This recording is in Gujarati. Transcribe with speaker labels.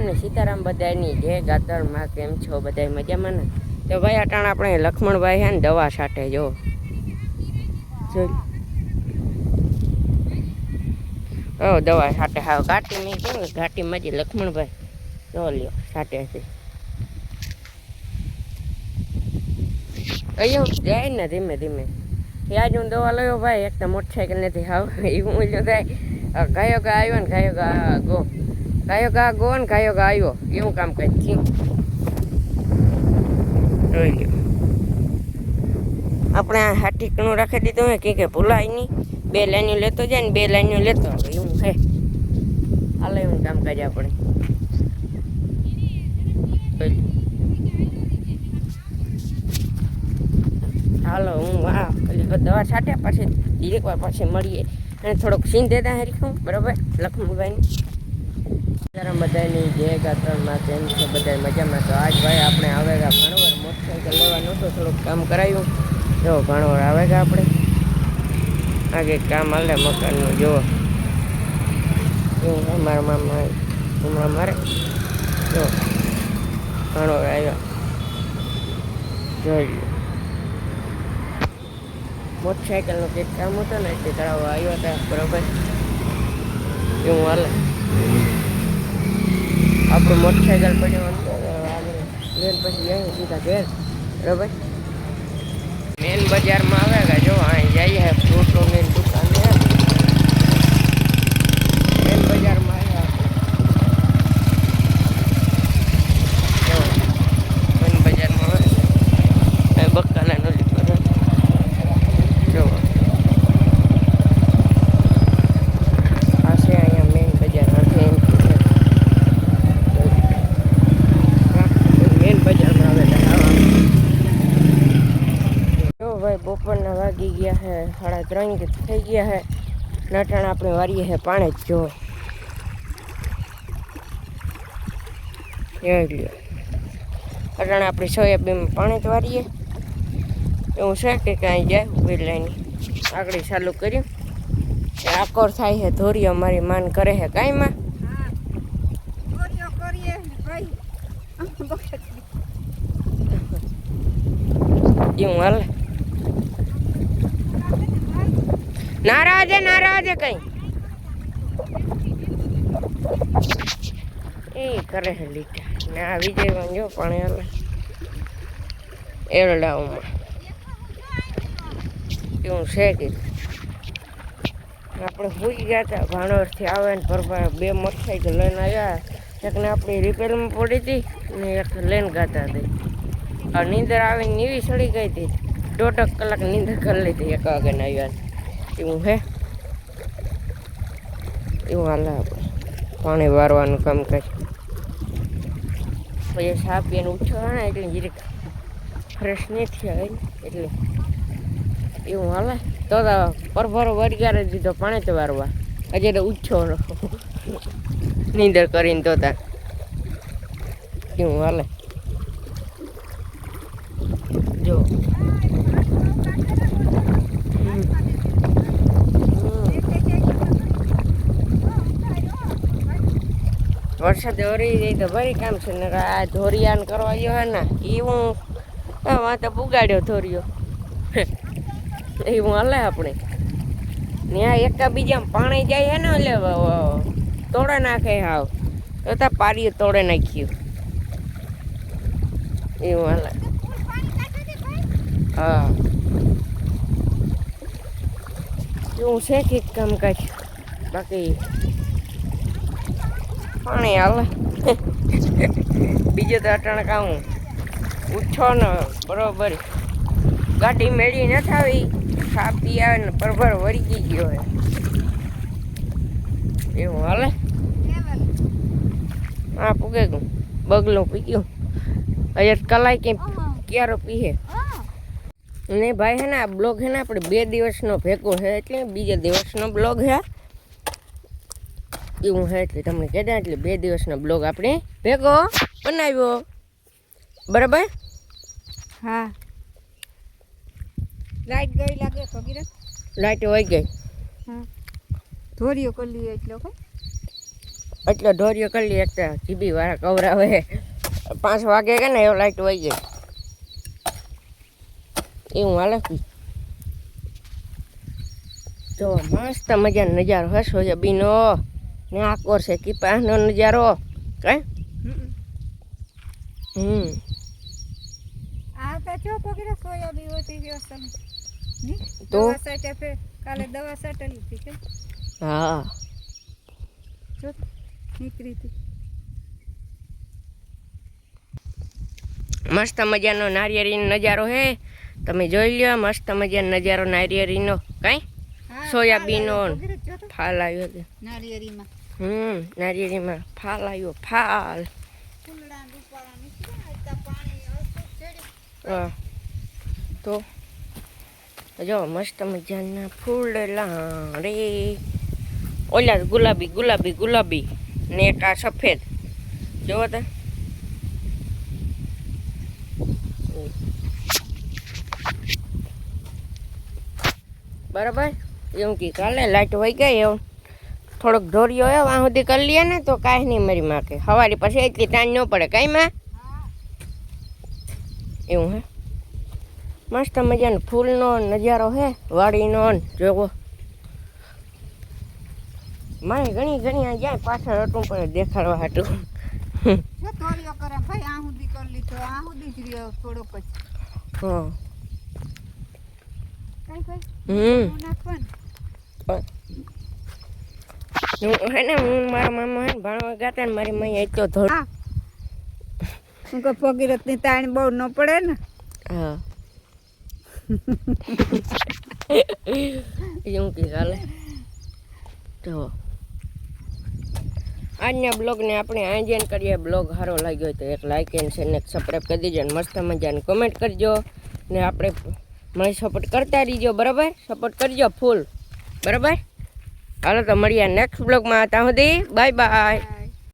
Speaker 1: ને સીતારામ બધાની જય ગાતરમાં કેમ છો બધા મજામાં ને? તો ભાઈ અટાણ આપણે લક્ષ્મણભાઈ છે ને દવા છાંટે જો દવા છાંટે હાવ ઘાટી નહીં કેવું ઘાટીમાં જ લક્ષ્મણભાઈ જો લ્યો છાંટે છે અહીંયા જાય ને ધીમે ધીમે ત્યાં જ હું દવા લયો ભાઈ એક તો મોટરસાઇકલ નથી હાવ એવું મૂલ્યો થાય ગાયો ગા આવ્યો ને ગાયો ગા ગો ગાયો ગા ગો ને ગાયો ગા આવ્યો એવું કામ કંઈક થયું જોઈ લ્યો આપણે આ હાટીકણું રાખી દીધું હોય કે ભૂલાય નહીં 2 લાઈનો લેતો જાય ને 2 લાઈનો લેતો આવે એવું હે હાલે એવું કામકાજ આપણે હાલો હું હા દવા છાંટ્યા પછી એક વાર પાછી મળીએ અને થોડોક સીન દેતા હરીખું બરાબર લક્ષ્મણભાઈને ત્યારે બધાની જય ગાત્રમાં કેમ છે બધા મજામાં તો આજ ભાઈ આપણે આવેગા ઘણવાર મોટરસાઇકલ લેવાનું તો થોડુંક કામ કરાવ્યું જો ઘણવાર આવેગા આપણે આગે કામ હાલે મકાનનું જો એવું મારા મામા હમણાં મારે જો ઘણવાર આવ્યો જોઈ લો મોટરસાઇકલનું કંઈક કામ હતું ને એટલે કરાવવા આવ્યા હતા બરાબર એવું હાલે આપણું મોટરસાઇકલ પડ્યું આગળ લઈને પછી જઈએ સીધા ઘેર બરાબર મેન બજારમાં આવેગા જો અહીં જઈએ ફ્રૂટોની દુકાન મેન બજારમાં આવ્યા મેન બજારમાં આવે બક્કાના નોલી પર જો આ છે અહીંયા મેન બજાર નથી મેન બજારમાં આવેલા જો ભાઈ બપોરના વાગી ગયા છે 3:30 થઈ ગયા છે નટાણ આપણે વારીએ છે પાણી જ જો અટાણે આપણે સોયાબીનમાં પાણી જ વારીએ એવું છે કે કાંઈ જાય ઉભી લાઈની આગળ ચાલુ કર્યું આકોર થાય છે ધોરીઓ મારી માન કરે છે કાંઈ માં એવું હાલે નારાજે કઈ એ કરે છે લીટા ને આ વિજયવાન જો પાણી હાલે એરડાઓમાં એવું છે કે આપણે ભૂલી ગયા હતા ભાણવરથી આવે ને પરભાર 2 મોટરસાઇકલ લઈને આવ્યા એકને આપણી રિપેરમાં પડી હતી ને એક લઈને ગાતા હતી આ નીંદર આવીને નીવી સડી ગઈ હતી 1.5 કલાક નીંદર કરી લીધી 1 વાગ્યાને આવ્યા એવું હે એવું હાલે આપણે પાણી વારવાનું કામ કરી પછી સા પીને ઉઠ્યો ને એટલે જીરીક ફ્રેશ નહીં થયા એટલે એવું હાલે તો પરભરો વરગારે દીધો પાણી તો વારવા હજી તો ઉચ્છો નીંદર કરીને તો એવું હાલે જો વરસાદ ઓરી જાય તો ભાઈ કામ છે ને આ ધોરિયાન કરવા ગયો હે ને એ હું વાં તો પુગાડ્યો ધોરિયો એવું હાલે આપણે ત્યાં એકા બીજામાં પાણી જાય હે ને એટલે તોડે નાખે હાવ તો ત્યાં પારીએ તોડે નાખ્યું એવું હાલે હા એવું છે કે કામકાજ બાકી પાણી હાલે બીજું તો અટાણે કામ ઉછો ને બરોબર ગાડી મેળી નથી આવી ખા પી આવે ને પરભર વળગી ગયો હે એવું હાલે હા પૂગે ગયું બગલું પી ગયું હજાર કલાઈ કે ક્યારો પીએ ને ભાઈ હે ને આ બ્લોગ હે ને આપણે 2 દિવસનો ભેગો છે એટલે બીજા દિવસનો બ્લોગ હે એવું હે એટલે તમને કહેતા એટલે 2 દિવસનો બ્લોગ આપણે ભેગો બનાવ્યો બરાબર
Speaker 2: હા લાઈટ ગઈ લાગે ભગીરથ
Speaker 1: લાઈટ વહી ગઈ
Speaker 2: હા ધોરીઓ કરી લઈએ એટલે
Speaker 1: એટલો ઢોરિયો કરી લે એક જીબી વાળા કવરાવે 5 વાગે કે ને એવો લાઈટ વહી જાય એવું હાલે જો મસ્ત મજાનો નજારો હે સોયાબીનો ને આકોર છે કીપાનો નજારો કઈ
Speaker 2: આ તો જો પકડે સોયાબીન હોતી છે અસલ
Speaker 1: તો?
Speaker 2: દવા સાટે ફે કાલે દવા સાટેલી હતી કે
Speaker 1: હા
Speaker 2: જો નીકળી હતી
Speaker 1: મસ્ત મજાનો નારિયેળીનો નજારો હે તમે જોઈ લ્યો મસ્ત મજાનો નજારો નારિયેળીનો કઈ સોયાબીનનો ફાલ આવ્યો છે
Speaker 2: નારિયેળીમાં
Speaker 1: નારિયેળીમાં ફાલ આવ્યો ફાલ
Speaker 2: ફૂલડા રૂપાળા નીકળ્યા હતા પાણી હસતું ચડી
Speaker 1: હા તો જો મસ્ત મજાના ફૂલડા રે ઓલા ગુલાબી ગુલાબી ગુલાબી ને એક આ સફેદ જોવો તો બરાબર એમ કે કાલે લાઈટ વહી ગઈ એવું થોડોક ઢોરિયો હોય વાં સુધી કરી લઈએ ને તો કાંઈ નહીં મારી માં કે સવારે પછી એટલી ટાઈમ ન પડે કાંઈ માં એવું હે મસ્ત મજાનો ફૂલનો નજારો હે વાડીનો જોવો મારે ઘણી ઘણી જાય પાછળ હટવું પડે દેખાડવા હાટું
Speaker 2: જો તોડિયો કરે ભાઈ આ સુધી કરી લીધો આ સુધી જ રહ્યો થોડોક જ
Speaker 1: હા
Speaker 2: કઈ કઈ નાખવાનું
Speaker 1: હે ને હું મારા મામા હે ને ભણવા ગાતા ને મારી મૈયા એટલો ધોળ
Speaker 2: હું કે ભગીરથ ની તાણ બહુ ન પડે ને
Speaker 1: હા એવું કે ચાલે તો આજના બ્લોગને આપણે આયોજન કરીએ બ્લોગ સારો લાગ્યો હોય તો એક લાઇક એન્ડ શેર ને સબસ્ક્રાઈબ કરી દેજો ને મસ્ત મજાની કોમેન્ટ કરજો ને આપણે મને સપોર્ટ કરતા રહીજો બરાબર સપોર્ટ કરજો ફૂલ બરાબર હાલો તો મળીએ નેક્સ્ટ બ્લોગમાં ત્યાં સુધી બાય બાય